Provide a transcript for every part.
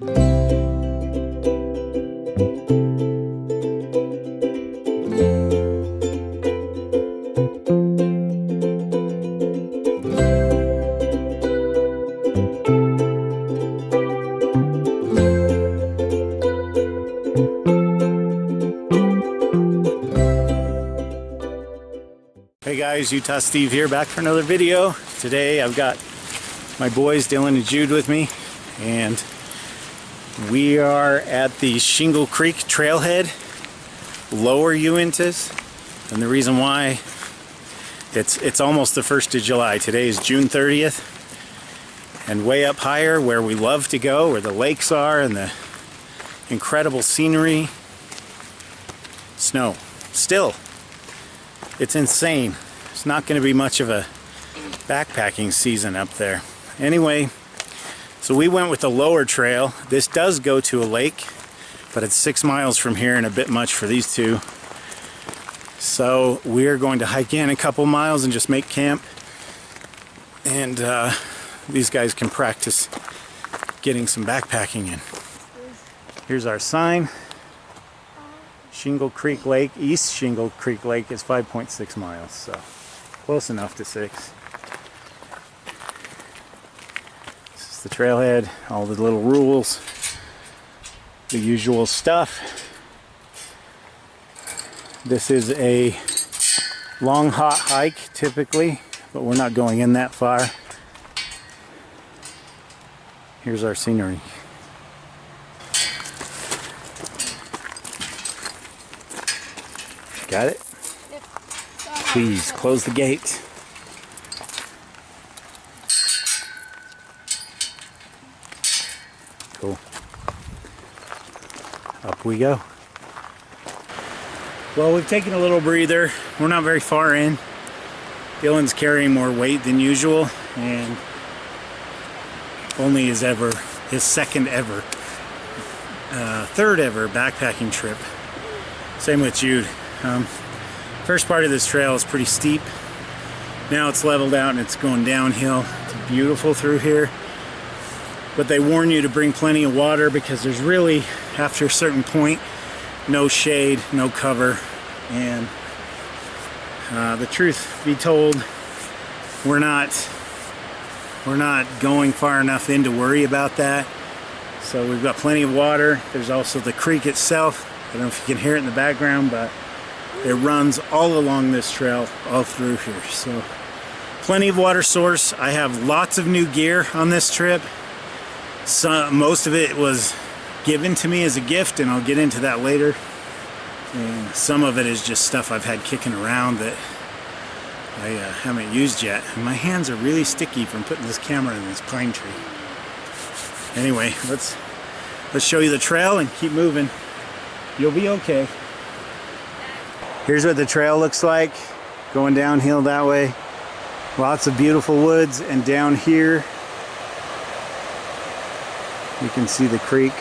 Hey guys, Utah Steve here, back for another video. Today I've got my boys Dylan and Jude with me, and we are at the Shingle Creek trailhead, lower Uintas, and the reason why, it's almost the 1st of July. Today is June 30th, and way up higher where we love to go, where the lakes are and the incredible scenery, snow. Still, it's insane. It's not going to be much of a backpacking season up there. Anyway, so we went with the lower trail. This does go to a lake, but it's 6 miles from here and a bit much for these two. So we're going to hike in a couple miles and just make camp. And these guys can practice getting some backpacking in. Here's our sign. Shingle Creek Lake, East Shingle Creek Lake is 5.6 miles, so close enough to 6. This is the trailhead, all the little rules, the usual stuff. This is a long, hot hike typically, but we're not going in that far. Here's our scenery. Got it? Yep. Please close the gate. Cool. Up we go. Well, we've taken a little breather. We're not very far in. Dylan's carrying more weight than usual, and only his second ever, third ever backpacking trip. Same with Jude. First part of this trail is pretty steep. Now it's leveled out and it's going downhill. It's beautiful through here. But they warn you to bring plenty of water because there's really, after a certain point, no shade, no cover. And the truth be told, we're not going far enough in to worry about that. So we've got plenty of water. There's also the creek itself. I don't know if you can hear it in the background, but it runs all along this trail, all through here. So plenty of water source. I have lots of new gear on this trip. Most of it was given to me as a gift, and I'll get into that later. And some of it is just stuff I've had kicking around that I haven't used yet. And my hands are really sticky from putting this camera in this pine tree. Anyway, let's show you the trail and keep moving. You'll be okay. Here's what the trail looks like, going downhill that way. Lots of beautiful woods, and down here you can see the creek.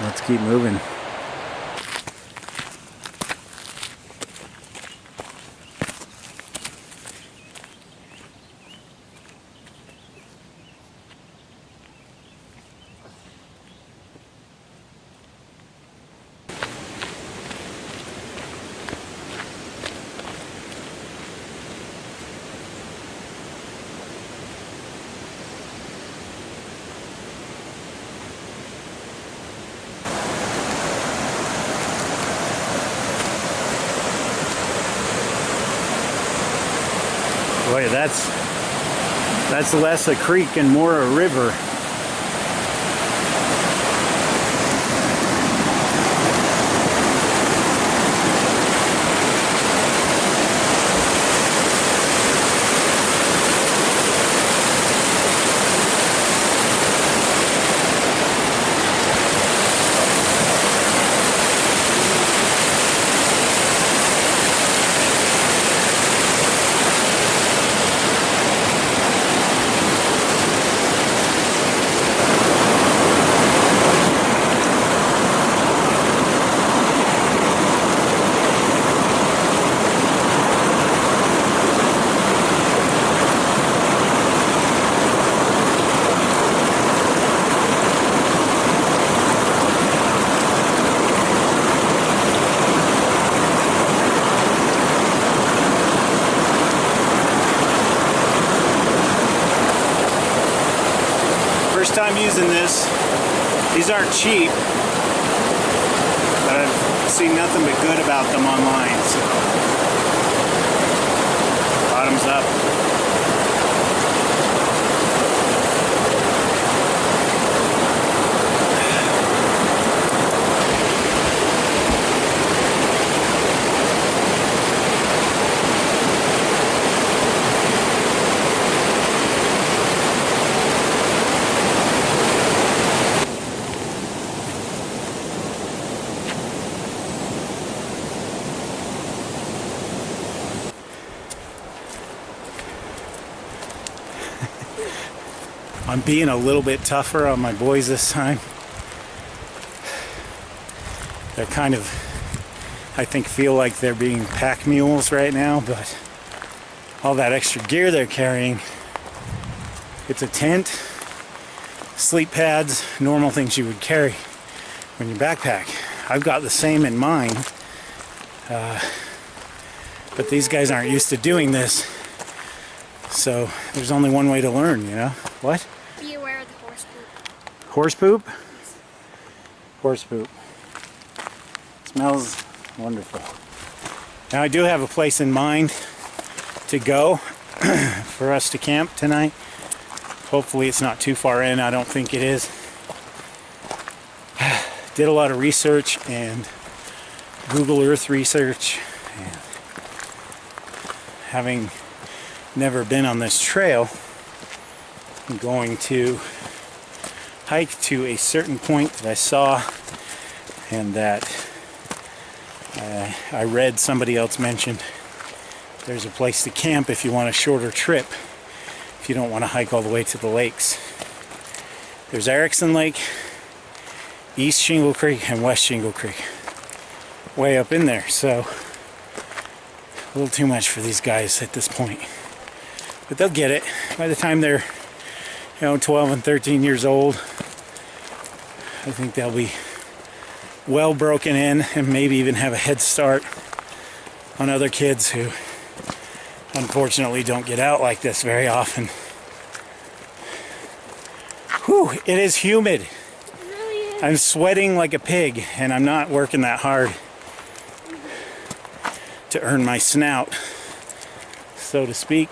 Let's keep moving. Boy, that's less a creek and more a river. First time using this. These aren't cheap, but I've seen nothing but good about them online, so bottoms up. I'm being a little bit tougher on my boys this time. They're kind of, I think, feel like they're being pack mules right now, but all that extra gear they're carrying, it's a tent, sleep pads, normal things you would carry when you backpack. I've got the same in mine, but these guys aren't used to doing this, so there's only one way to learn, you know? What? Be aware of the horse poop. Horse poop? Horse poop. Smells wonderful. Now I do have a place in mind to go for us to camp tonight. Hopefully it's not too far in. I don't think it is. Did a lot of research and Google Earth research, and having never been on this trail, I'm going to hike to a certain point that I saw and that I read somebody else mentioned. There's a place to camp if you want a shorter trip, if you don't want to hike all the way to the lakes. There's Erickson Lake, East Shingle Creek, and West Shingle Creek. Way up in there, so a little too much for these guys at this point. But they'll get it. By the time they're 12 and 13 years old, I think they'll be well broken in and maybe even have a head start on other kids who unfortunately don't get out like this very often. Whew, it is humid. It really is. I'm sweating like a pig, and I'm not working that hard to earn my snout, so to speak.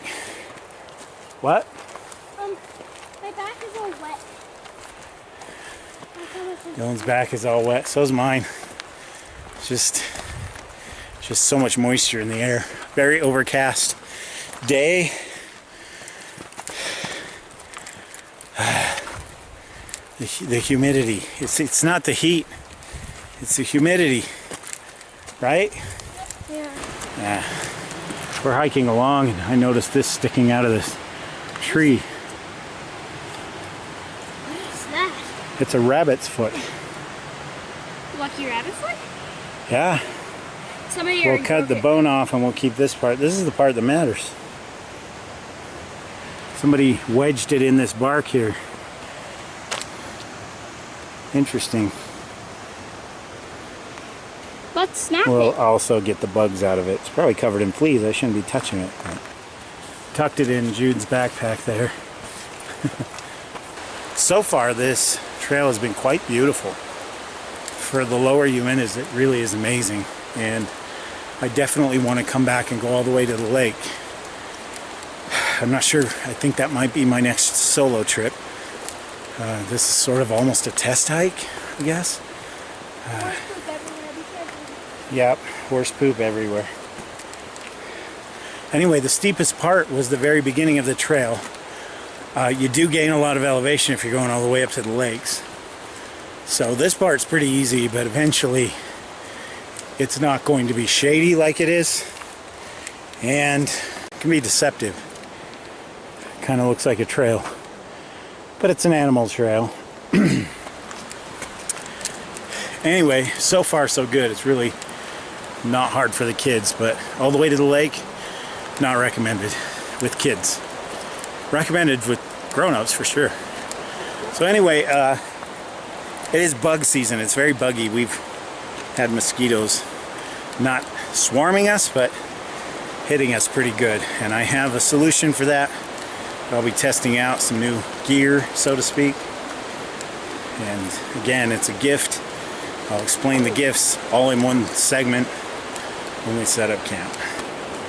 What? My back is all wet. Dylan's back is all wet. So's mine. It's just so much moisture in the air. Very overcast day. The humidity. It's not the heat. It's the humidity, right? Yeah. Yeah. We're hiking along, and I noticed this sticking out of this tree. What is that? It's a rabbit's foot. Lucky rabbit foot? Yeah. Somebody We'll cut the bone off and we'll keep this part. This is the part that matters. Somebody wedged it in this bark here. Interesting. Let's snap We'll it. also get the bugs out of it. It's probably covered in fleas. I shouldn't be touching it. But tucked it in Jude's backpack there. So far, this trail has been quite beautiful. For the lower Uintas, it really is amazing. And I definitely want to come back and go all the way to the lake. I'm not sure. I think that might be my next solo trip. This is sort of almost a test hike, I guess. Horse poop everywhere. Be careful. Yep, horse poop everywhere. Anyway, the steepest part was the very beginning of the trail. You do gain a lot of elevation if you're going all the way up to the lakes. So this part's pretty easy, but eventually it's not going to be shady like it is, and it can be deceptive. Kind of looks like a trail, but it's an animal trail. Anyway, so far so good. It's really not hard for the kids, but all the way to the lake, not recommended with kids. Recommended with grown-ups for sure. So anyway, it is bug season. It's very buggy. We've had mosquitoes not swarming us, but hitting us pretty good. And I have a solution for that. I'll be testing out some new gear, so to speak. And again, it's a gift. I'll explain the gifts all in one segment when we set up camp.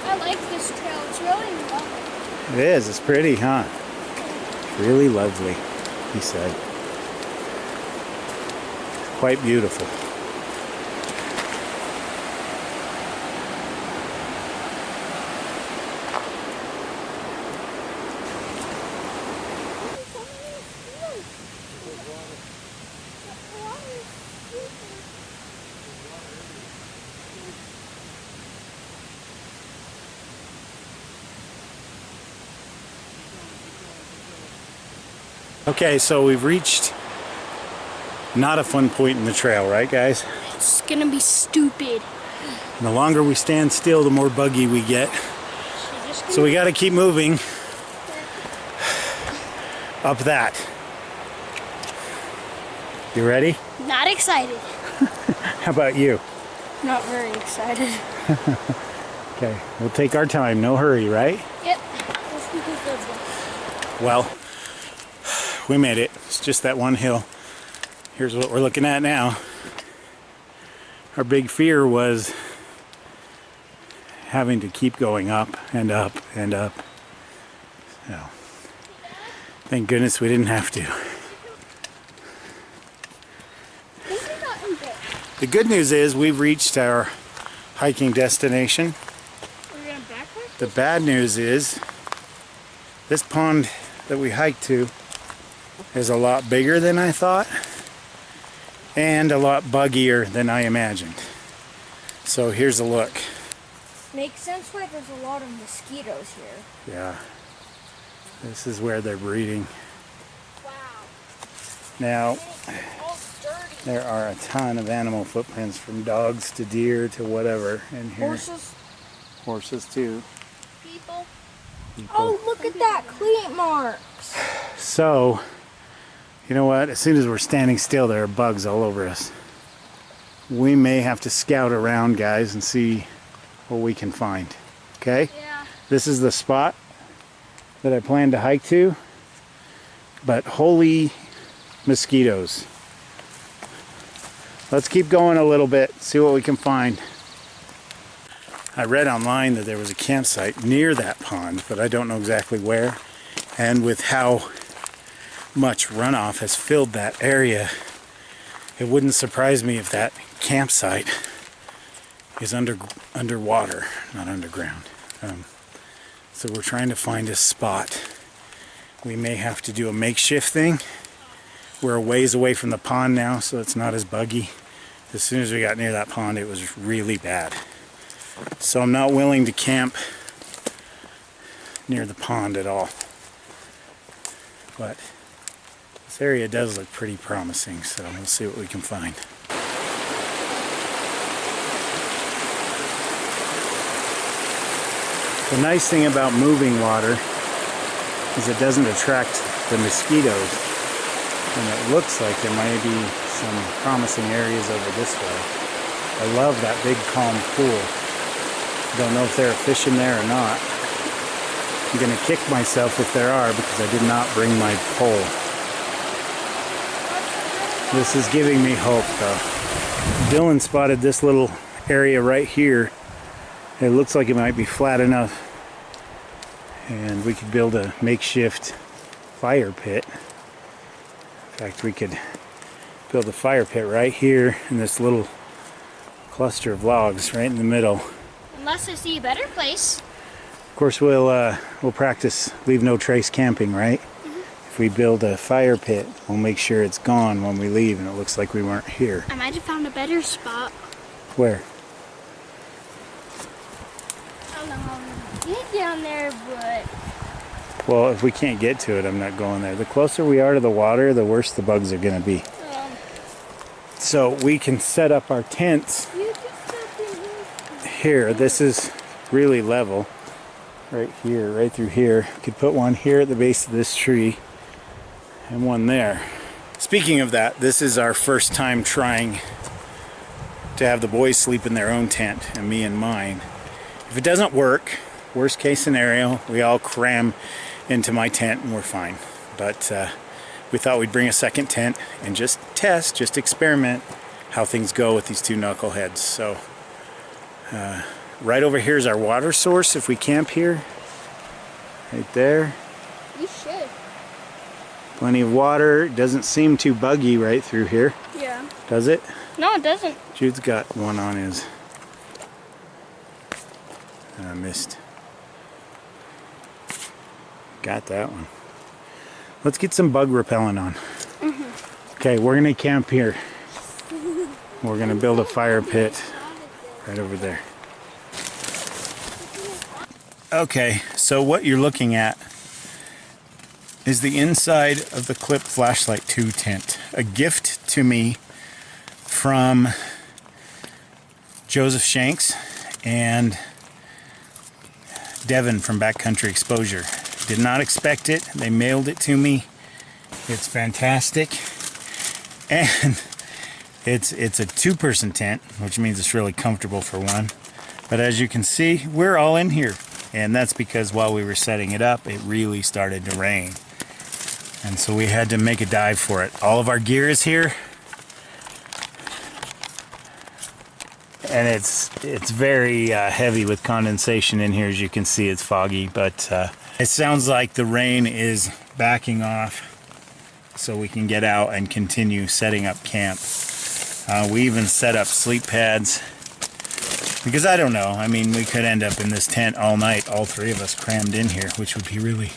I like this trail. It's really lovely. It is. It's pretty, huh? Really lovely, he said. Quite beautiful. Okay, so we've reached not a fun point in the trail, right guys? It's gonna be stupid. And the longer we stand still, the more buggy we get. So we gotta keep moving up that. You ready? Not excited. How about you? Not very excited. Okay, we'll take our time, no hurry, right? Yep. Just because of Well, we made it. It's just that one hill. Here's what we're looking at now. Our big fear was having to keep going up and up and up. So, thank goodness we didn't have to. The good news is we've reached our hiking destination. We're gonna backpack? The bad news is this pond that we hiked to is a lot bigger than I thought and a lot buggier than I imagined. So here's a look. Makes sense why there's a lot of mosquitoes here. Yeah, this is where they're breeding. Wow. Now, It's all dirty. there are a ton of animal footprints from dogs to deer to whatever in here. Horses, Horses too. people. People. Oh, look at that, cleat marks. So, you know what? As soon as we're standing still, there are bugs all over us. We may have to scout around, guys, and see what we can find. Okay? Yeah. This is the spot that I plan to hike to, but holy mosquitoes. Let's keep going a little bit, see what we can find. I read online that there was a campsite near that pond, but I don't know exactly where. And with how much runoff has filled that area, it wouldn't surprise me if that campsite is underwater, not underground. So we're trying to find a spot. We may have to do a makeshift thing. We're a ways away from the pond now, so it's not as buggy. As soon as we got near that pond, it was really bad. So I'm not willing to camp near the pond at all. But this area does look pretty promising, so we'll see what we can find. The nice thing about moving water is it doesn't attract the mosquitoes, and it looks like there might be some promising areas over this way. I love that big calm pool. Don't know if there are fish in there or not. I'm gonna kick myself if there are because I did not bring my pole. This is giving me hope though. Dylan spotted this little area right here. It looks like it might be flat enough and we could build a makeshift fire pit. In fact, we could build a fire pit right here in this little cluster of logs right in the middle. Unless I see a better place. Of course, we'll practice leave no trace camping, right? If we build a fire pit, we'll make sure it's gone when we leave and it looks like we weren't here. I might have found a better spot. Where? I don't know how I'm gonna get down there, but... Well, if we can't get to it, I'm not going there. The closer we are to the water, the worse the bugs are going to be. So we can set up our tents here. This is really level. Right here, right through here. We could put one here at the base of this tree and one there. Speaking of that, this is our first time trying to have the boys sleep in their own tent and me in mine. If it doesn't work, worst case scenario, we all cram into my tent and we're fine. But we thought we'd bring a second tent and just test, just experiment how things go with these two knuckleheads. So right over here is our water source if we camp here. Right there. You should. Plenty of water. It doesn't seem too buggy right through here. Yeah. Does it? No, it doesn't. Jude's got one on his. I missed. Got that one. Let's get some bug repellent on. Okay, we're gonna camp here. We're gonna build a fire pit right over there. Okay, so what you're looking at is the inside of the Clip Flashlight 2 tent. A gift to me from Joseph Shanks and Devin from Backcountry Exposure. Did not expect it. They mailed it to me. It's fantastic. And it's a two-person tent, which means it's really comfortable for one. But as you can see, we're all in here. And that's because while we were setting it up, it really started to rain. And so we had to make a dive for it. All of our gear is here. And it's very heavy with condensation in here. As you can see, it's foggy, but it sounds like the rain is backing off so we can get out and continue setting up camp. We even set up sleep pads because I don't know. I mean, we could end up in this tent all night, all three of us crammed in here, which would be really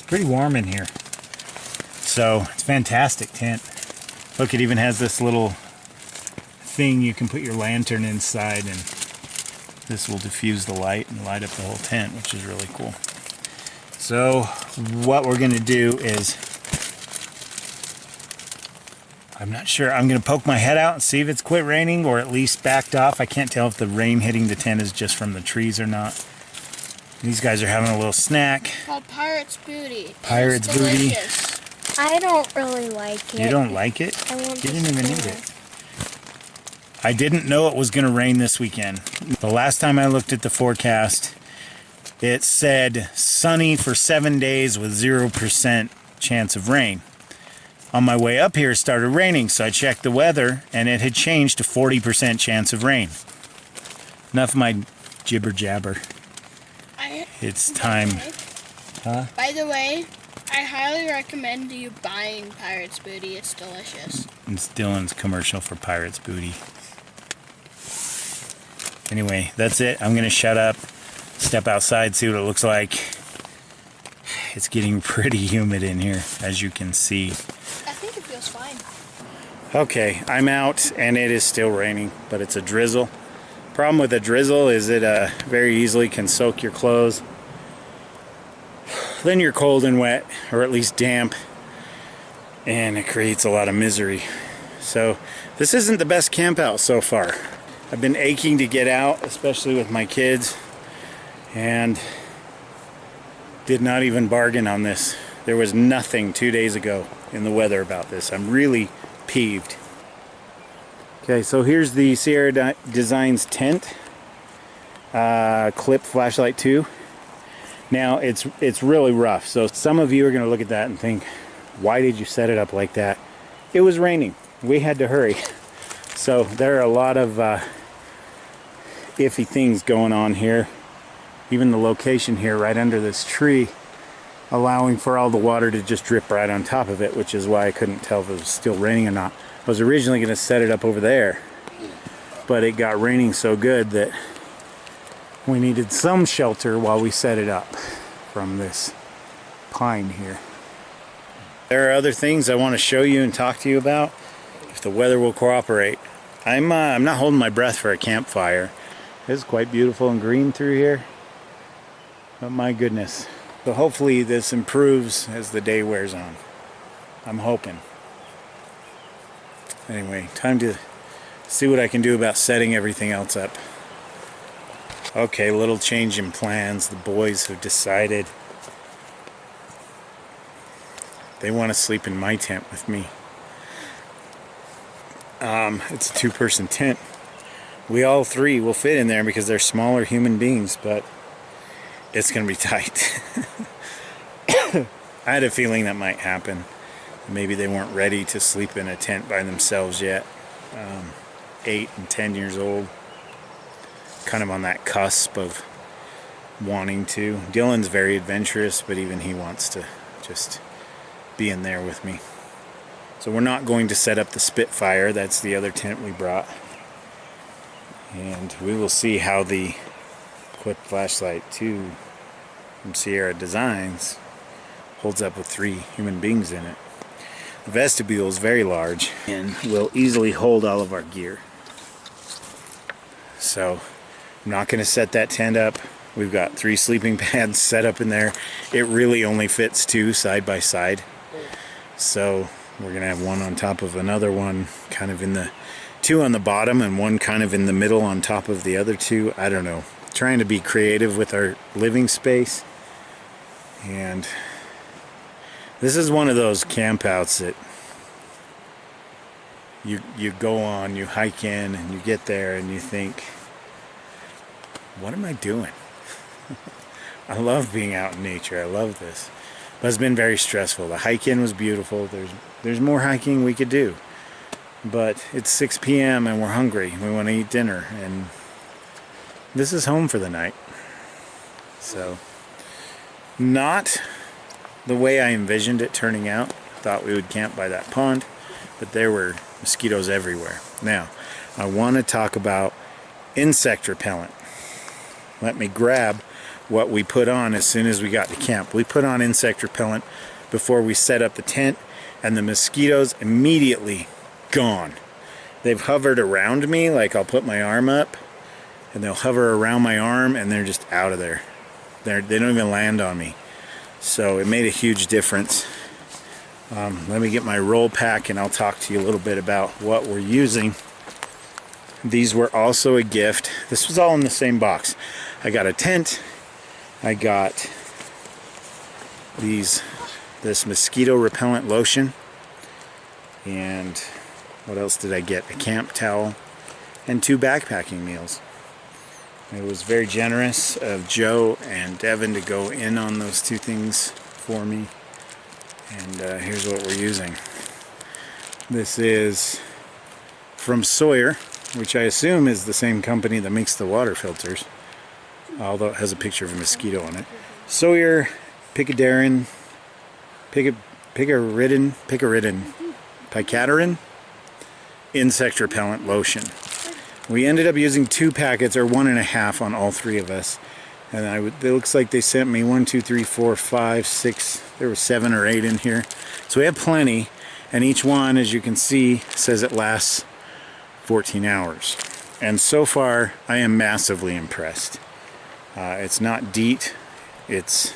pretty warm in here. So it's a fantastic tent. Look, it even has this little thing you can put your lantern inside, and this will diffuse the light and light up the whole tent, which is really cool. So what we're going to do is, I'm not sure, I'm going to poke my head out and see if it's quit raining or at least backed off. I can't tell if the rain hitting the tent is just from the trees or not. These guys are having a little snack. Called Pirate's Booty. Pirate's Booty. I don't really like it. You don't like it? I want You didn't even eat it. I didn't know it was going to rain this weekend. The last time I looked at the forecast, it said sunny for 7 days with 0% chance of rain. On my way up here, it started raining, so I checked the weather, and it had changed to 40% chance of rain. Enough of my jibber jabber. It's time. Huh? By the way, I highly recommend you buying Pirate's Booty. It's delicious. It's Dylan's commercial for Pirate's Booty. Anyway, that's it. I'm going to shut up, step outside, see what it looks like. It's getting pretty humid in here, as you can see. I think it feels fine. Okay, I'm out, and it is still raining, but it's a drizzle. Problem with a drizzle is it very easily can soak your clothes. Then you're cold and wet, or at least damp, and it creates a lot of misery. So this isn't the best camp out so far. I've been aching to get out, especially with my kids, and did not even bargain on this. There was nothing 2 days ago in the weather about this. I'm really peeved. Okay, so here's the Sierra Designs tent, Clip Flashlight 2. Now it's really rough, so some of you are going to look at that and think, why did you set it up like that? It was raining. We had to hurry. So there are a lot of iffy things going on here. Even the location here right under this tree, allowing for all the water to just drip right on top of it, which is why I couldn't tell if it was still raining or not. I was originally going to set it up over there, but it got raining so good that we needed some shelter while we set it up from this pine here. There are other things I want to show you and talk to you about if the weather will cooperate. I'm not holding my breath for a campfire. It's quite beautiful and green through here, but my goodness. So hopefully this improves as the day wears on. I'm hoping. Anyway, time to see what I can do about setting everything else up. Okay, little change in plans. The boys have decided they want to sleep in my tent with me. It's a two-person tent. We all three will fit in there because they're smaller human beings, but it's going to be tight. I had a feeling that might happen. Maybe they weren't ready to sleep in a tent by themselves yet. 8 and 10 years old. Kind of on that cusp of wanting to. Dylan's very adventurous, but even he wants to just be in there with me. So we're not going to set up the Spitfire. That's the other tent we brought. And we will see how the Equip Flashlight 2 from Sierra Designs holds up with 3 human beings in it. The vestibule is very large and will easily hold all of our gear. So I'm not going to set that tent up. We've got 3 sleeping pads set up in there. It really only fits 2 side by side. So we're going to have one on top of another one, kind of in the 2 on the bottom and one kind of in the middle on top of the other 2. I don't know. Trying to be creative with our living space. And this is one of those campouts that you go on, you hike in, and you get there and you think, what am I doing? I love being out in nature. I love this. But it's been very stressful. The hike in was beautiful. There's more hiking we could do. But it's 6 p.m. and we're hungry. We want to eat dinner. And this is home for the night. So, not the way I envisioned it turning out. Thought we would camp by that pond, but there were mosquitoes everywhere. Now, I want to talk about insect repellent. Let me grab what we put on as soon as we got to camp. We put on insect repellent before we set up the tent, and the mosquitoes immediately gone. They've hovered around me, like I'll put my arm up, and they'll hover around my arm, and they're just out of there. They don't even land on me. So it made a huge difference. Let me get my roll pack and I'll talk to you a little bit about what we're using. These were also a gift. This was all in the same box. I got a tent. I got this mosquito repellent lotion. And what else did I get? A camp towel and 2 backpacking meals. It was very generous of Joe and Devin to go in on those 2 things for me. And here's what we're using. This is from Sawyer, which I assume is the same company that makes the water filters, although it has a picture of a mosquito on it. Sawyer Picaridin insect repellent lotion. We ended up using 2 packets, or 1.5 on all 3 of us. And it looks like they sent me 1, 2, 3, 4, 5, 6. There were 7 or 8 in here. So we have plenty. And each one, as you can see, says it lasts 14 hours. And so far, I am massively impressed. It's not DEET. It's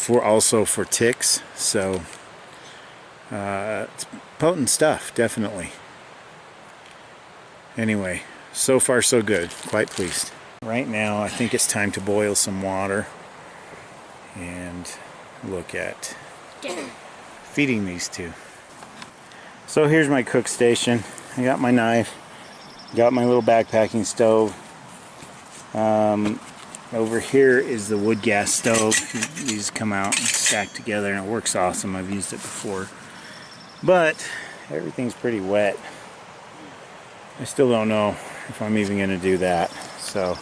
also for ticks. So it's potent stuff, definitely. Anyway, so far so good. Quite pleased. Right now, I think it's time to boil some water and look at feeding these 2. So here's my cook station. I got my knife, got my little backpacking stove. Over here is the wood gas stove. These come out and stack together and it works awesome. I've used it before. But everything's pretty wet. I still don't know if I'm even going to do that. So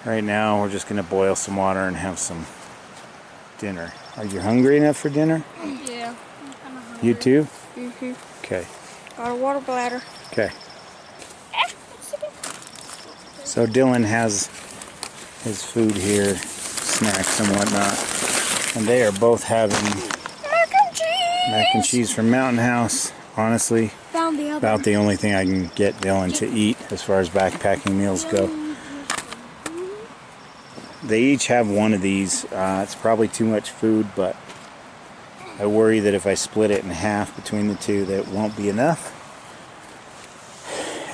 right now we're just going to boil some water and have some dinner. Are you hungry enough for dinner? Yeah, I'm kind of hungry. You too? Mm-hmm. Okay. Got a water bladder. Okay. So Dylan has his food here, snacks and whatnot. And they are both having mac and cheese from Mountain House. Honestly, about the only thing I can get Dylan to eat as far as backpacking meals go. They each have one of these. It's probably too much food, but I worry that if I split it in half between the 2, that it won't be enough.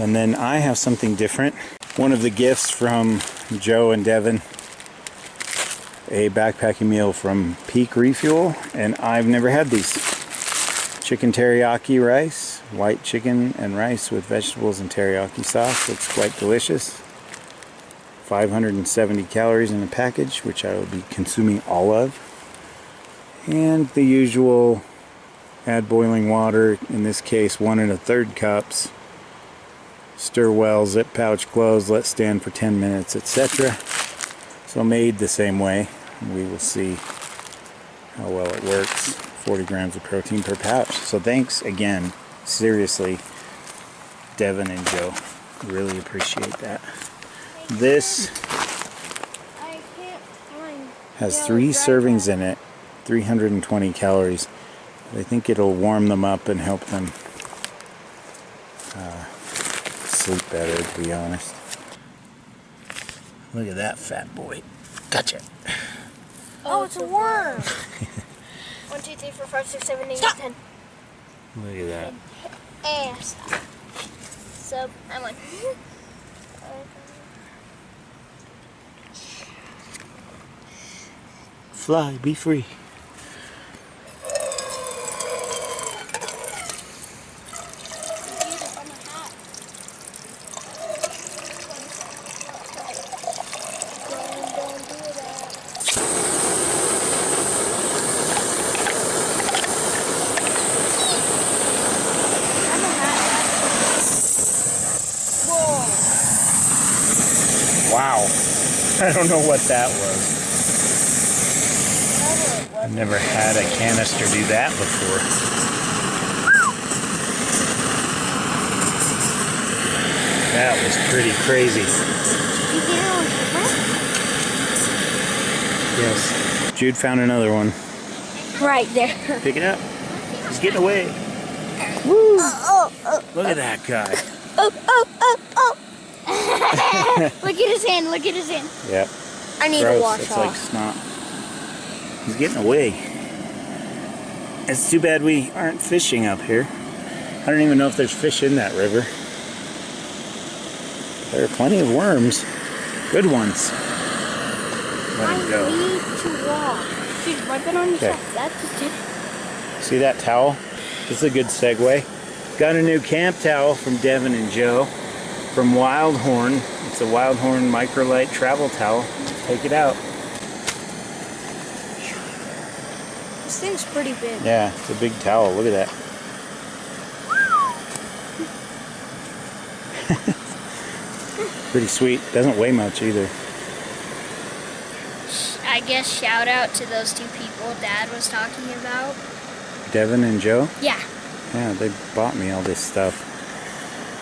And then I have something different. One of the gifts from Joe and Devin, a backpacking meal from Peak Refuel, and I've never had these. Chicken teriyaki rice, white chicken and rice with vegetables and teriyaki sauce. Looks quite delicious. 570 calories in a package, which I will be consuming all of. And the usual Add boiling water, in this case 1 1/3 cups. Stir well, zip pouch closed, let stand for 10 minutes, etc. So made the same way. We will see how well it works. 40 grams of protein per pouch. So thanks again, seriously, Devin and Joe. Really appreciate that. This has 3 servings in it, 320 calories. I think it'll warm them up and help them sleep better, to be honest. Look at that fat boy. Gotcha. Oh, it's a worm. 1, 2, 3, 4, 5, 6, 7, 8, 10. Look at that. Ass. So, I'm on. Fly, be free. Wow. I don't know what that was. I've never had a canister do that before. That was pretty crazy. Yes. Jude found another one. Right there. Pick it up. He's getting away. Woo! Look at that guy. Look at his hand, look at his hand. Yep. I need Gross. to wash It's off. like snot. He's getting away. It's too bad we aren't fishing up here. I don't even know if there's fish in that river. There are plenty of worms. Good ones. Let it go. I need to wash. Dude, wipe it on yourself. That's just it. See that towel? This is a good segue. Got a new camp towel from Devin and Joe from Wild Horn. It's a Wild Horn Microlight travel towel. Take it out. This thing's pretty big. Yeah, it's a big towel. Look at that. Pretty sweet. Doesn't weigh much either. I guess shout out to those 2 people Dad was talking about. Devin and Joe? Yeah. Yeah, they bought me all this stuff.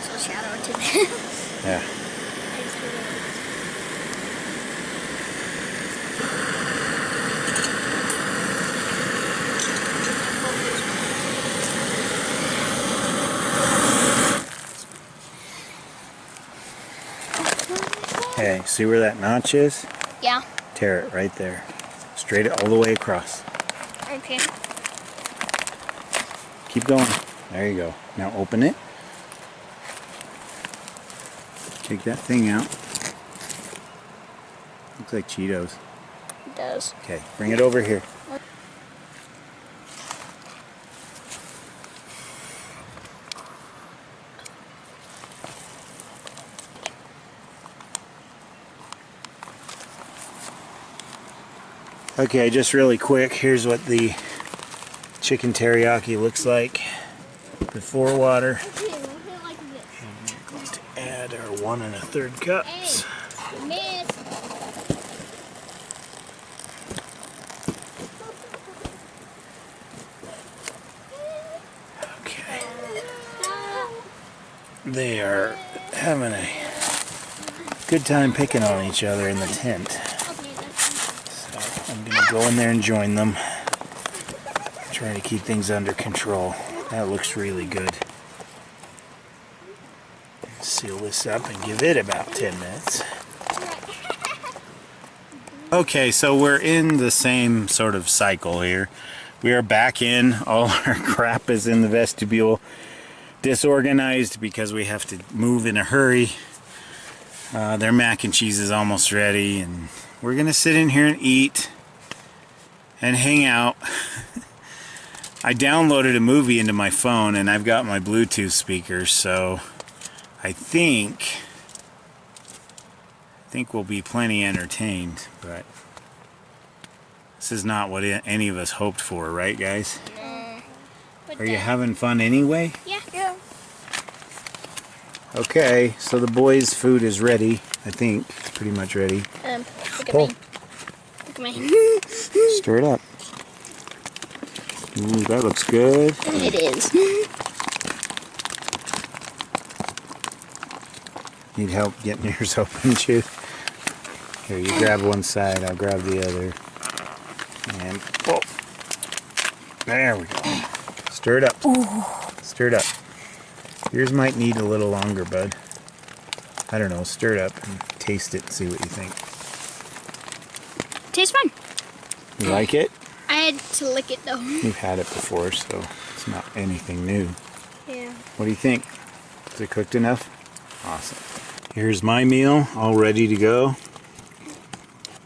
So shout out to them. Yeah. Hey, see where that notch is? Yeah. Tear it right there. Straight it all the way across. Okay. Keep going. There you go. Now open it. Take that thing out. Looks like Cheetos. It does. Okay, bring it over here. Okay, just really quick, here's what the chicken teriyaki looks like before water. And we're going to add our 1 1/3 cups. Miss. Okay. They are having a good time picking on each other in the tent. I'm going to go in there and join them. Try to keep things under control. That looks really good. Seal this up and give it about 10 minutes. Okay, so we're in the same sort of cycle here. We are back in. All our crap is in the vestibule. Disorganized because we have to move in a hurry. Their mac and cheese is almost ready, and we're going to sit in here and eat and hang out. I downloaded a movie into my phone and I've got my Bluetooth speakers, so I think we'll be plenty entertained, but this is not what any of us hoped for, right guys? No. Are you having fun anyway? Yeah. Yeah. Okay, so the boys' food is ready. I think it's pretty much ready. Look at Pull. me. Look at me. Stir it up. Ooh, that looks good. It is. Need help getting yours open, too? Here, you grab one side, I'll grab the other. And pull. There we go. Stir it up. Ooh. Stir it up. Yours might need a little longer, bud. I don't know, stir it up and taste it and see what you think. Tastes fine. You like it? I had to lick it though. You've had it before, so it's not anything new. Yeah. What do you think? Is it cooked enough? Awesome. Here's my meal, all ready to go.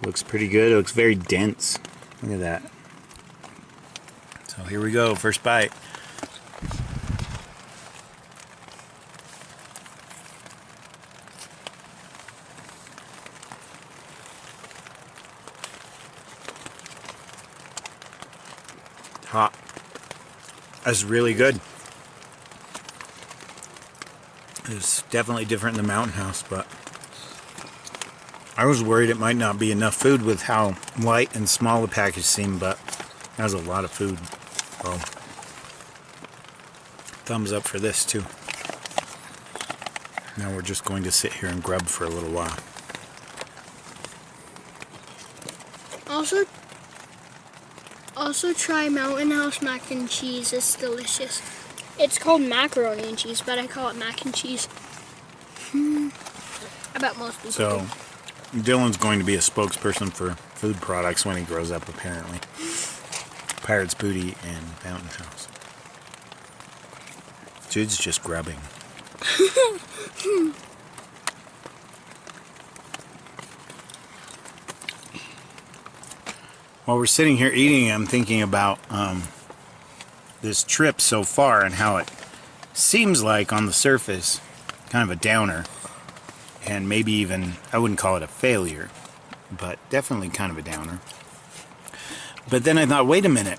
Looks pretty good. It looks very dense. Look at that. So here we go, first bite. Hot. That's really good. It's definitely different than the Mountain House, but I was worried it might not be enough food with how light and small the package seemed, but that was a lot of food. So, thumbs up for this too. Now we're just going to sit here and grub for a little while. Also try Mountain House mac and cheese. It's delicious. It's called macaroni and cheese, but I call it mac and cheese. I bet most people So, Dylan's going to be a spokesperson for food products when he grows up, apparently. Pirate's Booty and Mountain House. Jude's just grubbing. While we're sitting here eating, I'm thinking about this trip so far and how it seems like on the surface kind of a downer, and maybe even, I wouldn't call it a failure, but definitely kind of a downer. But then I thought, wait a minute,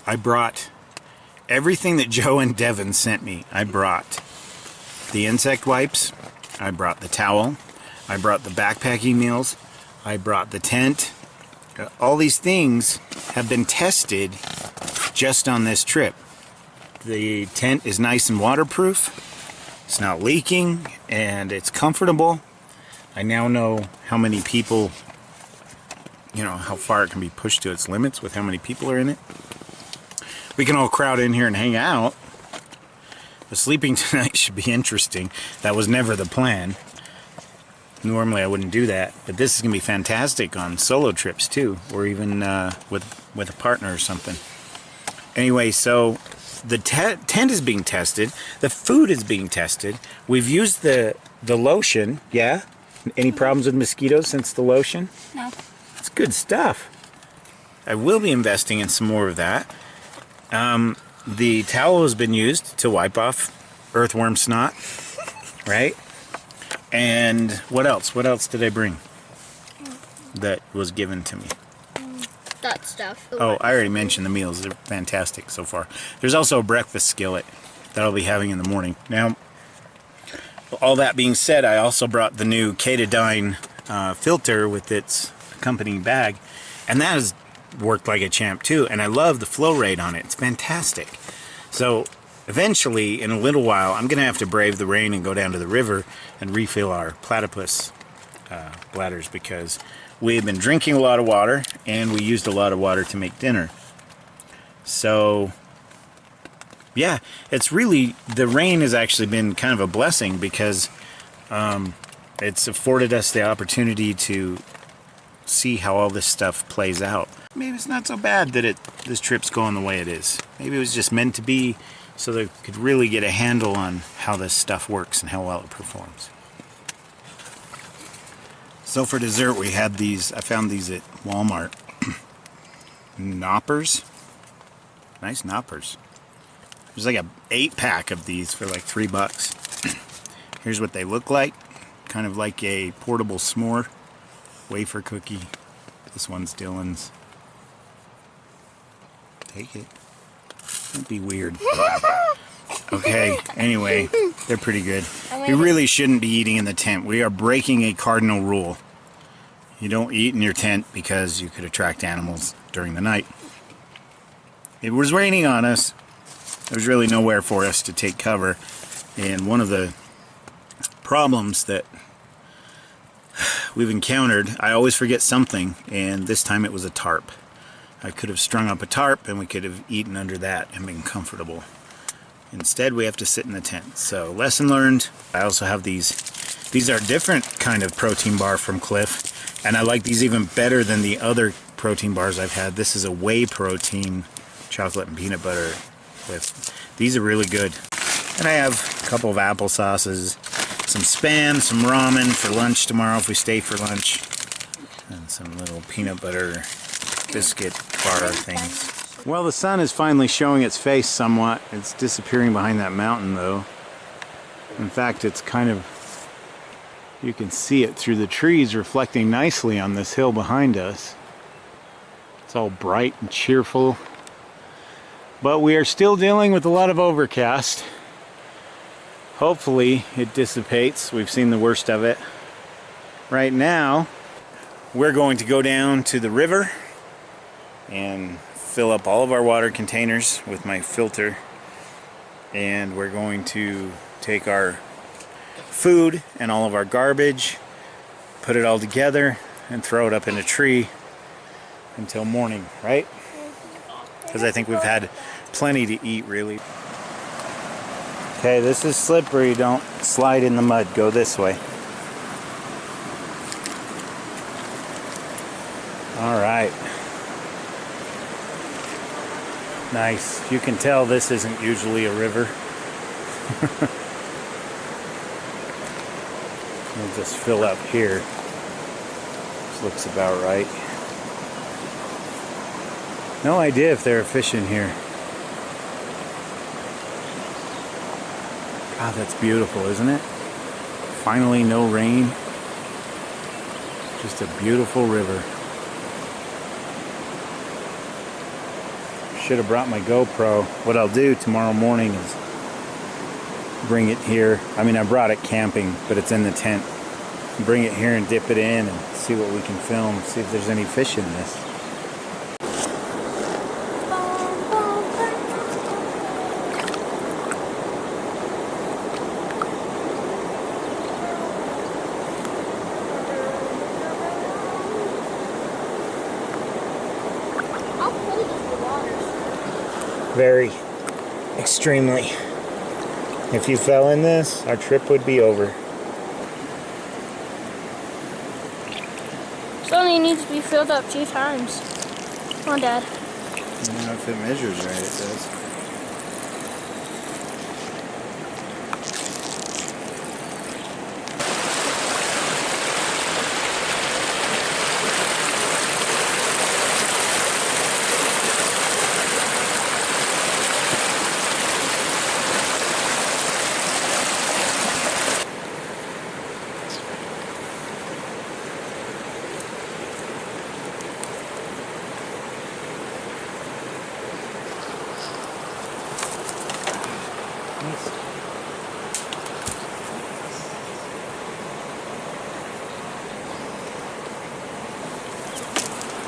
I brought everything that Joe and Devin sent me. I brought the insect wipes, I brought the towel, I brought the backpacking meals, I brought the tent. All these things have been tested just on this trip. The tent is nice and waterproof, it's not leaking, and it's comfortable. I now know how many people, you know, how far it can be pushed to its limits with how many people are in it. We can all crowd in here and hang out. The sleeping tonight should be interesting. That was never the plan. Normally I wouldn't do that, but this is going to be fantastic on solo trips too, or even with a partner or something. Anyway, so the tent is being tested, the food is being tested. We've used the lotion, yeah? Any problems with mosquitoes since the lotion? No. It's good stuff. I will be investing in some more of that. The towel has been used to wipe off earthworm snot, right? And what else? What else did I bring that was given to me? That stuff. Oh, I already mentioned the meals. They're fantastic so far. There's also a breakfast skillet that I'll be having in the morning. Now, all that being said, I also brought the new Katadyn filter with its accompanying bag, and that has worked like a champ too. And I love the flow rate on it. It's fantastic. So eventually, in a little while, I'm going to have to brave the rain and go down to the river and refill our platypus bladders, because we've been drinking a lot of water and we used a lot of water to make dinner. So, yeah, it's really, the rain has actually been kind of a blessing, because it's afforded us the opportunity to see how all this stuff plays out. Maybe it's not so bad that this trip's going the way it is. Maybe it was just meant to be, so they could really get a handle on how this stuff works and how well it performs. So for dessert, we had these, I found these at Walmart. Knoppers. Nice knoppers. There's like a 8-pack of these for like $3. Here's what they look like. Kind of like a portable s'more wafer cookie. This one's Dylan's. Take it. That'd be weird. Okay, anyway, they're pretty good. You really shouldn't be eating in the tent. We are breaking a cardinal rule. You don't eat in your tent because you could attract animals during the night. It was raining on us. There was really nowhere for us to take cover. And one of the problems that we've encountered, I always forget something, and this time it was a tarp. I could have strung up a tarp and we could have eaten under that and been comfortable. Instead, we have to sit in the tent. So, lesson learned. I also have these. These are a different kind of protein bar from Cliff, and I like these even better than the other protein bars I've had. This is a whey protein chocolate and peanut butter with. These are really good. And I have a couple of apple sauces, some Spam, some ramen for lunch tomorrow if we stay for lunch, and some little peanut butter biscuit bar things. Well, the sun is finally showing its face somewhat. It's disappearing behind that mountain though. In fact, it's kind of, you can see it through the trees reflecting nicely on this hill behind us. It's all bright and cheerful. But we are still dealing with a lot of overcast. Hopefully it dissipates. We've seen the worst of it. Right now, we're going to go down to the river and fill up all of our water containers with my filter, and we're going to take our food and all of our garbage, put it all together and throw it up in a tree until morning, right? Because I think we've had plenty to eat, really. Okay, this is slippery. Don't slide in the mud. Go this way. All right. Nice. You can tell this isn't usually a river. We'll just fill up here. This looks about right. No idea if there are fish in here. God, that's beautiful, isn't it? Finally, no rain. Just a beautiful river. Should have brought my GoPro. What I'll do tomorrow morning is bring it here. I mean, I brought it camping, but it's in the tent. Bring it here and dip it in and see what we can film. See if there's any fish in this. Very, extremely. If you fell in this, our trip would be over. It only needs to be filled up 2 times. Come on, Dad. Yeah, if it measures right, it does.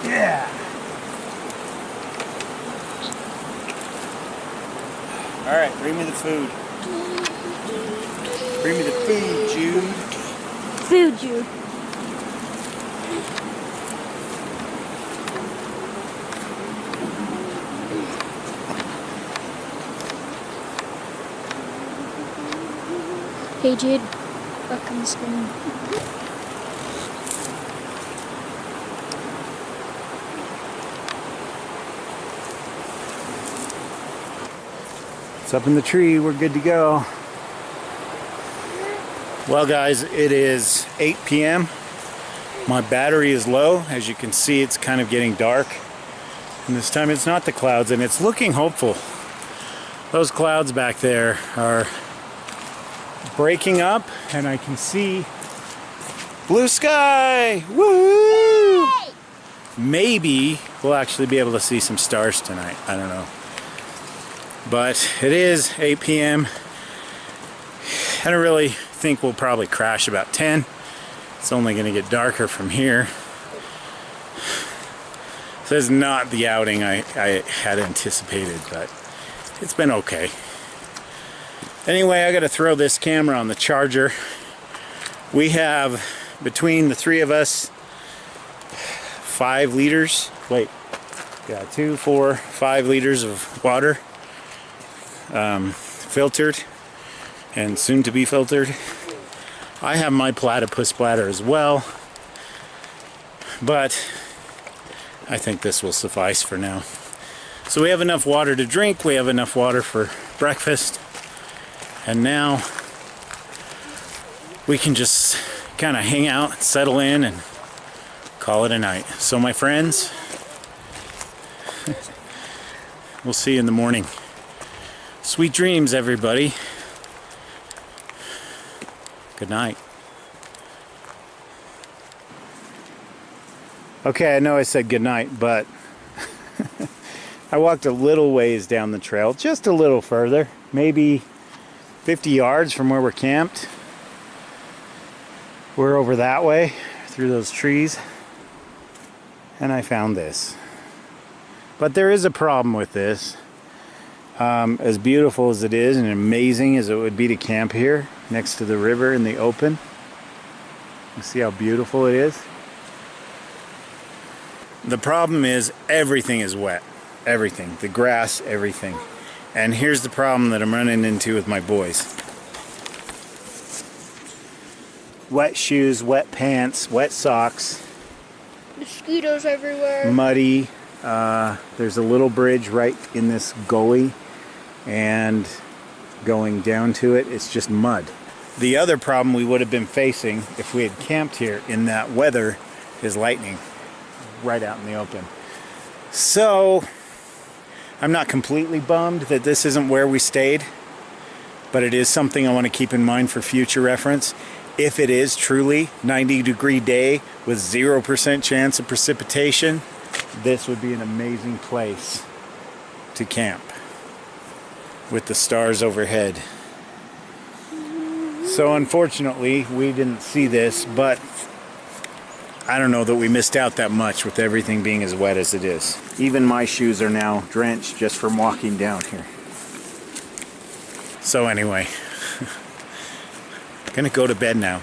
Yeah. All right, bring me the food. Bring me the food, Jude. Food, Jude. Hey, Jude. Look on the screen. It's up in the tree. We're good to go. Well, guys, it is 8 p.m. My battery is low. As you can see, it's kind of getting dark. And this time it's not the clouds, and it's looking hopeful. Those clouds back there are breaking up, and I can see blue sky. Woo! Maybe we'll actually be able to see some stars tonight. I don't know. But it is 8 p.m. I don't really think we'll probably crash about 10. It's only going to get darker from here. So it's not the outing I had anticipated, but it's been okay. Anyway, I got to throw this camera on the charger. We have, between the three of us, 5 liters. Wait, yeah, 2, 4, 5 liters of water, filtered and soon to be filtered. I have my platypus bladder as well, but I think this will suffice for now. So we have enough water to drink, we have enough water for breakfast, and now we can just kind of hang out, settle in, and call it a night. So my friends, we'll see you in the morning. Sweet dreams, everybody. Good night. Okay, I know I said good night, but I walked a little ways down the trail, just a little further, maybe 50 yards from where we're camped. We're over that way, through those trees, and I found this. But there is a problem with this. As beautiful as it is and amazing as it would be to camp here next to the river in the open, you see how beautiful it is? The problem is everything is wet. Everything. The grass, everything. And here's the problem that I'm running into with my boys. Wet shoes, wet pants, wet socks. Mosquitoes everywhere. Muddy. There's a little bridge right in this gully, and going down to it, it's just mud. The other problem we would have been facing if we had camped here in that weather is lightning right out in the open. So I'm not completely bummed that this isn't where we stayed, but it is something I want to keep in mind for future reference. If it is truly 90-degree day with 0% chance of precipitation, this would be an amazing place to camp with the stars overhead. So unfortunately we didn't see this, but I don't know that we missed out that much with everything being as wet as it is. Even my shoes are now drenched just from walking down here. So anyway, gonna go to bed now.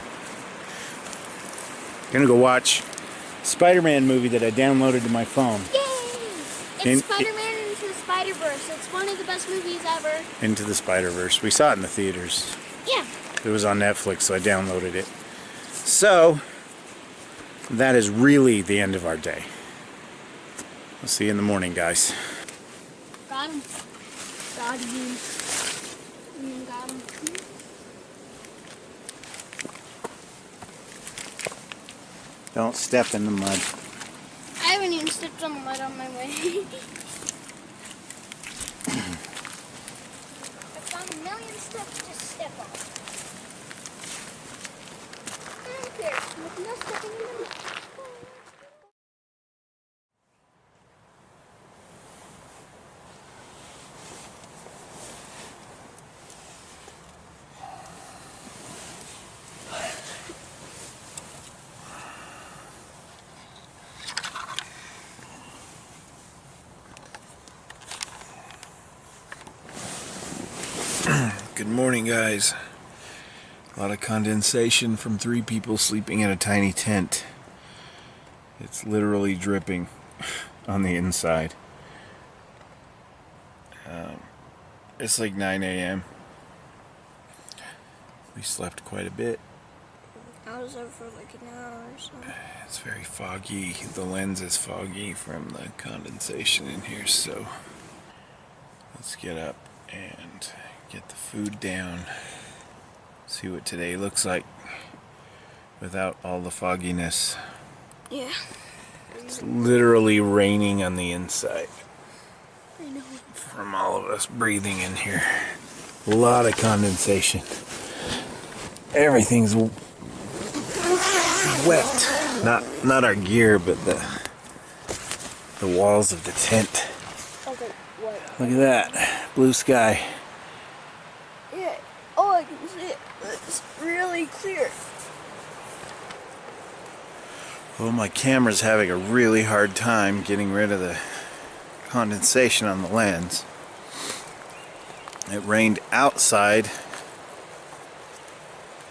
Gonna go watch Spider-Man movie that I downloaded to my phone. Yay! It's Spider-Man Into the Spider-Verse. It's one of the best movies ever. Into the Spider-Verse. We saw it in the theaters. Yeah. It was on Netflix, so I downloaded it. So that is really the end of our day. I'll see you in the morning, guys. Got him. Got him. Got him. Don't step in the mud. I haven't even stepped on the mud on my way. I found a million steps to step on. I don't care. With no stepping in the mud. Good morning, guys. A lot of condensation from 3 people sleeping in a tiny tent. It's literally dripping on the inside. It's like 9 a.m. We slept quite a bit. I was there for like an hour or so. It's very foggy. The lens is foggy from the condensation in here, so let's get up and get the food down. See what today looks like without all the fogginess. Yeah. It's literally raining on the inside. I know. From all of us breathing in here. A lot of condensation. Everything's wet. Not our gear, but the walls of the tent. Okay. What? Look at that. Blue sky. Yeah. Oh, I can see it. It's really clear. Well, my camera's having a really hard time getting rid of the condensation on the lens. It rained outside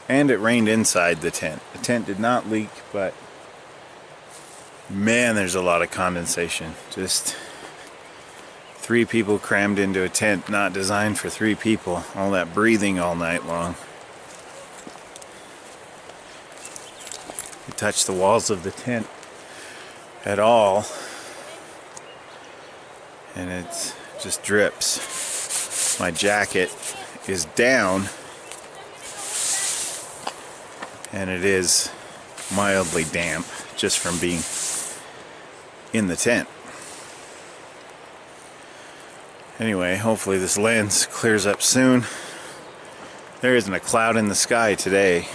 and it rained inside the tent. The tent did not leak, but man, there's a lot of condensation. Just 3 people crammed into a tent not designed for 3 people. All that breathing all night long. You touch the walls of the tent at all and it just drips. My jacket is down and it is mildly damp just from being in the tent. Anyway, hopefully this lens clears up soon. There isn't a cloud in the sky today.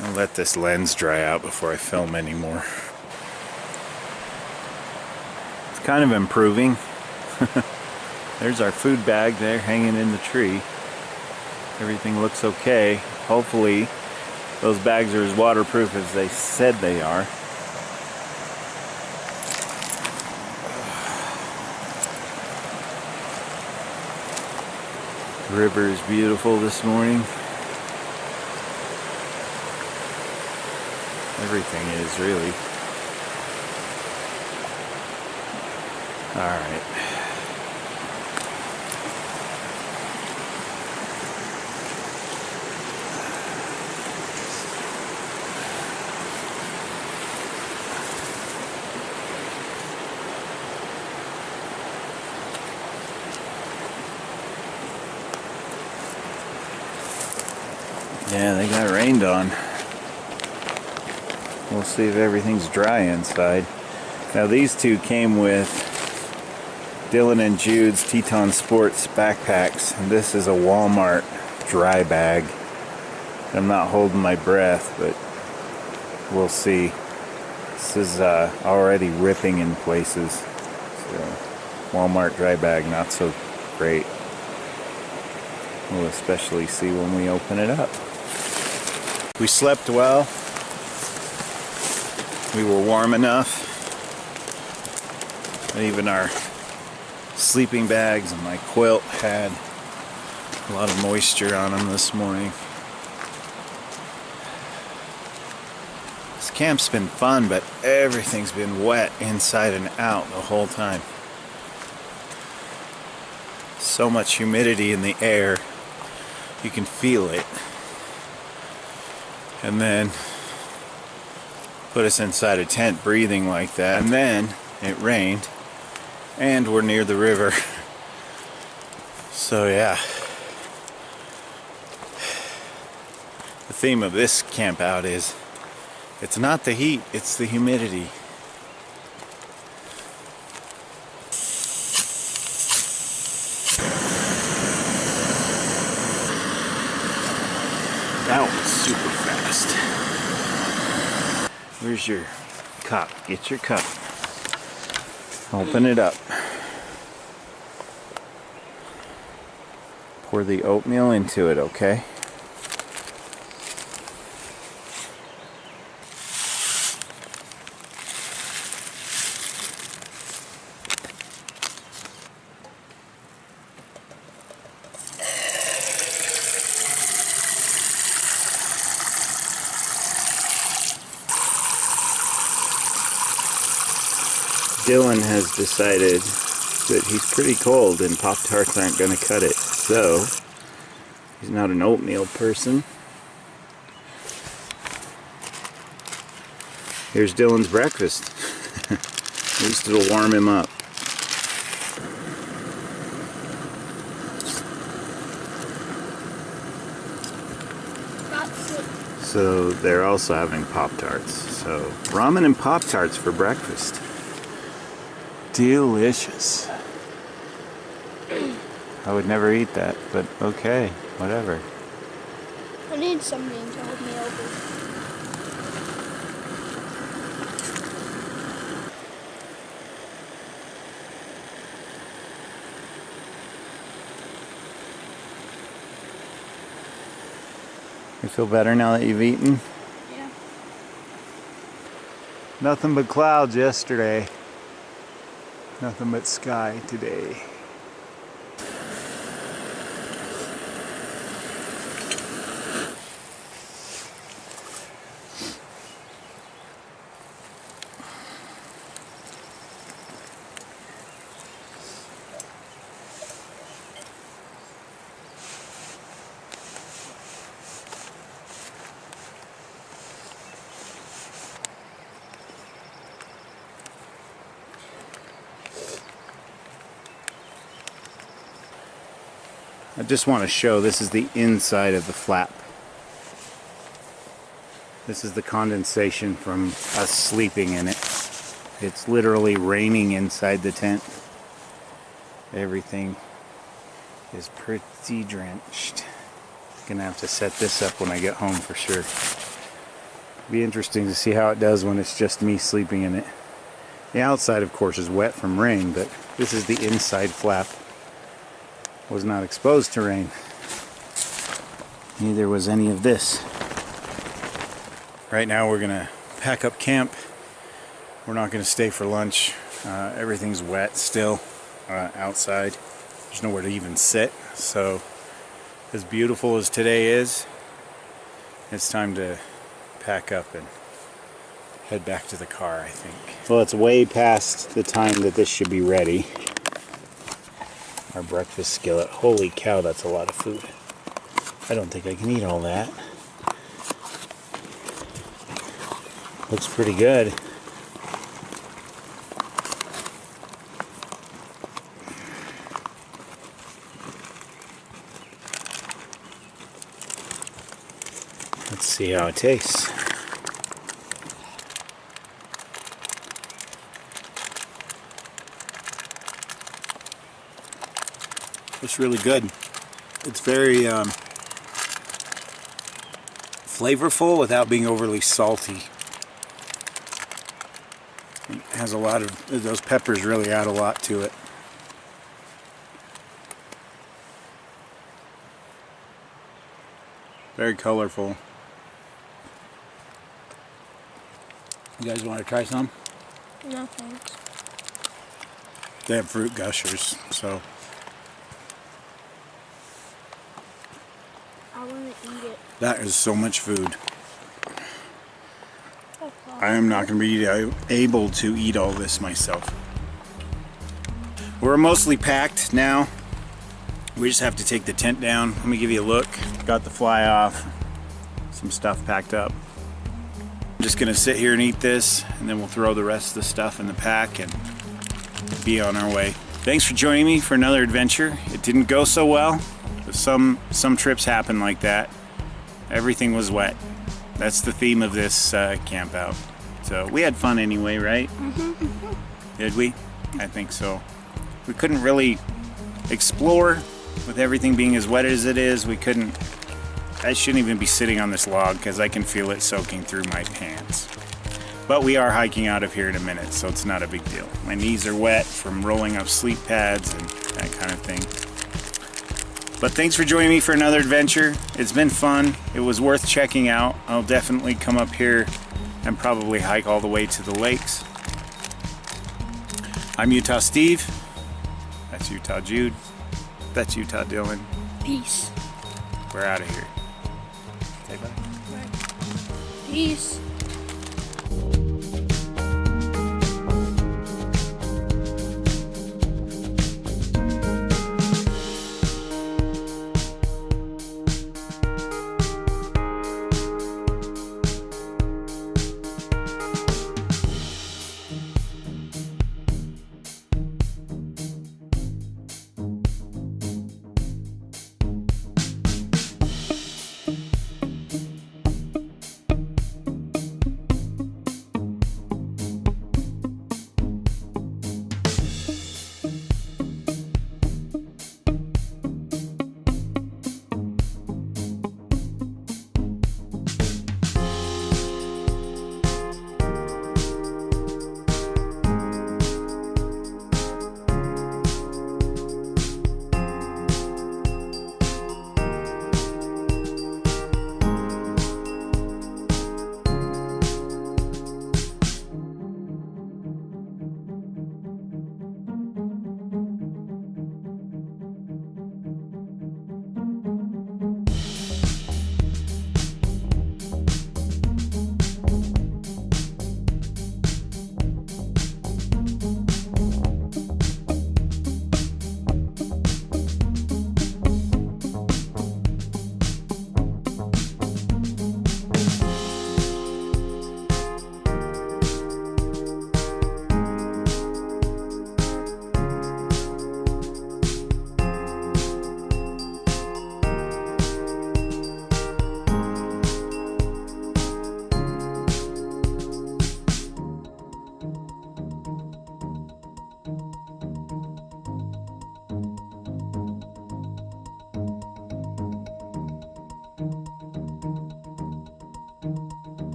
I'll let this lens dry out before I film anymore. It's kind of improving. There's our food bag there hanging in the tree. Everything looks okay. Hopefully those bags are as waterproof as they said they are. The river is beautiful this morning. Everything is, really. Alright. Yeah, they got rained on. We'll see if everything's dry inside. Now these two came with Dylan and Jude's Teton Sports backpacks, and this is a Walmart dry bag. I'm not holding my breath, but we'll see. This is already ripping in places. So Walmart dry bag, not so great. We'll especially see when we open it up. We slept well. We were warm enough. And even our sleeping bags and my quilt had a lot of moisture on them this morning. This camp's been fun, but everything's been wet inside and out the whole time. So much humidity in the air, you can feel it. And then put us inside a tent breathing like that, and then it rained and we're near the river. So yeah, the theme of this camp out is it's not the heat, it's the humidity. That was super fast. Where's your cup? Get your cup. Open it up. Pour the oatmeal into it, okay? Dylan has decided that he's pretty cold and Pop-Tarts aren't going to cut it, so he's not an oatmeal person. Here's Dylan's breakfast. At least it'll warm him up. So they're also having Pop-Tarts. So ramen and Pop-Tarts for breakfast. Delicious. I would never eat that, but okay, whatever. I need something to hold me over. You feel better now that you've eaten? Yeah. Nothing but clouds yesterday. Nothing but sky today. I just want to show this is the inside of the flap. This is the condensation from us sleeping in it. It's literally raining inside the tent. Everything is pretty drenched. Gonna have to set this up when I get home for sure. Be interesting to see how it does when it's just me sleeping in it. The outside, of course, is wet from rain, but this is the inside flap. Was not exposed to rain. Neither was any of this. Right now we're gonna pack up camp. We're not gonna stay for lunch. Everything's wet still outside. There's nowhere to even sit. So as beautiful as today is, it's time to pack up and head back to the car, I think. Well, it's way past the time that this should be ready. Our breakfast skillet. Holy cow, that's a lot of food. I don't think I can eat all that. Looks pretty good. Let's see how it tastes. It's really good. It's very flavorful without being overly salty. It has a lot of, those peppers really add a lot to it. Very colorful. You guys want to try some? No thanks. They have fruit gushers, so. I want to eat it. That is so much food. I am not going to be able to eat all this myself. We're mostly packed now. We just have to take the tent down. Let me give you a look. Got the fly off. Some stuff packed up. I'm just going to sit here and eat this, and then we'll throw the rest of the stuff in the pack and be on our way. Thanks for joining me for another adventure. It didn't go so well. Some trips happen like that. Everything was wet. That's the theme of this camp out. So we had fun anyway, right? Did we? I think so. We couldn't really explore with everything being as wet as it is. We couldn't. I shouldn't even be sitting on this log because I can feel it soaking through my pants. But we are hiking out of here in a minute, so it's not a big deal. My knees are wet from rolling up sleep pads and that kind of thing. But thanks for joining me for another adventure. It's been fun. It was worth checking out. I'll definitely come up here and probably hike all the way to the lakes. I'm Utah Steve. That's Utah Jude. That's Utah Dylan. Peace. We're out of here. Say bye. Peace.